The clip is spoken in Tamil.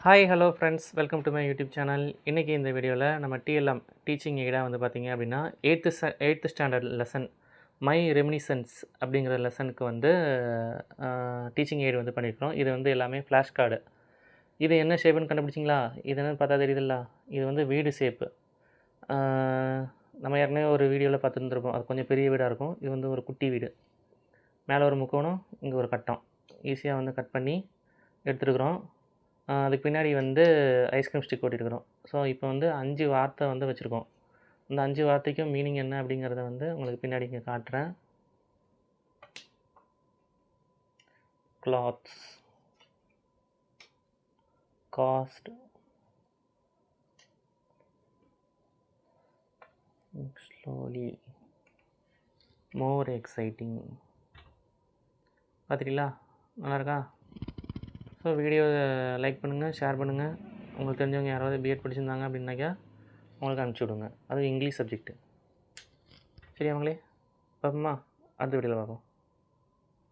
Hi hello friends, welcome to my YouTube channel. இன்றைக்கி இந்த வீடியோவில் நம்ம டிஎல்எம் டீச்சிங் எய்டாக வந்து பார்த்திங்க அப்படின்னா eighth standard lesson my reminiscence அப்படிங்கிற லெசனுக்கு வந்து டீச்சிங் எய்டு வந்து பண்ணியிருக்கிறோம். இது வந்து எல்லாமே ஃப்ளாஷ் கார்டு. இது என்ன ஷேப்புன்னு கண்டுபிடிச்சிங்களா? இது என்னென்னு பார்த்தா தெரியுதுல்ல, இது வந்து வீடு ஷேப்பு. நம்ம ஏற்கனவே ஒரு வீடியோவில் பார்த்துருந்துருப்போம். அது கொஞ்சம் பெரிய வீடாக இருக்கும். இது வந்து ஒரு குட்டி வீடு. மேலே ஒரு முக்கோணம், இங்கே ஒரு கட்டம். ஈஸியாக வந்து கட் பண்ணி எடுத்துருக்குறோம். அதுக்கு பின்னாடி வந்து ஐஸ்கிரீம் ஸ்டிக் ஓட்டியிருக்கிறோம். ஸோ இப்போ வந்து 5 வார்த்தை வந்து வச்சுருக்கோம். இந்த 5 வார்த்தைக்கும் மீனிங் என்ன அப்படிங்கிறத வந்து உங்களுக்கு பின்னாடி இங்கே காட்டுறேன். Clothes, cost, slowly, more exciting. பார்த்துட்டீங்களா? நல்லாயிருக்கா? ஸோ வீடியோவை லைக் பண்ணுங்கள், ஷேர் பண்ணுங்கள். உங்களுக்கு தெரிஞ்சவங்க யாராவது பிஎட் படிச்சிருந்தாங்க அப்படின்னாக்கா உங்களுக்கு அனுப்பிச்சி விடுங்க. அதுவும் இங்கிலீஷ் சப்ஜெக்ட்டு. சரியா அவங்களே? பார்ப்போமா? அடுத்த வீடியோவில் பார்ப்போம்.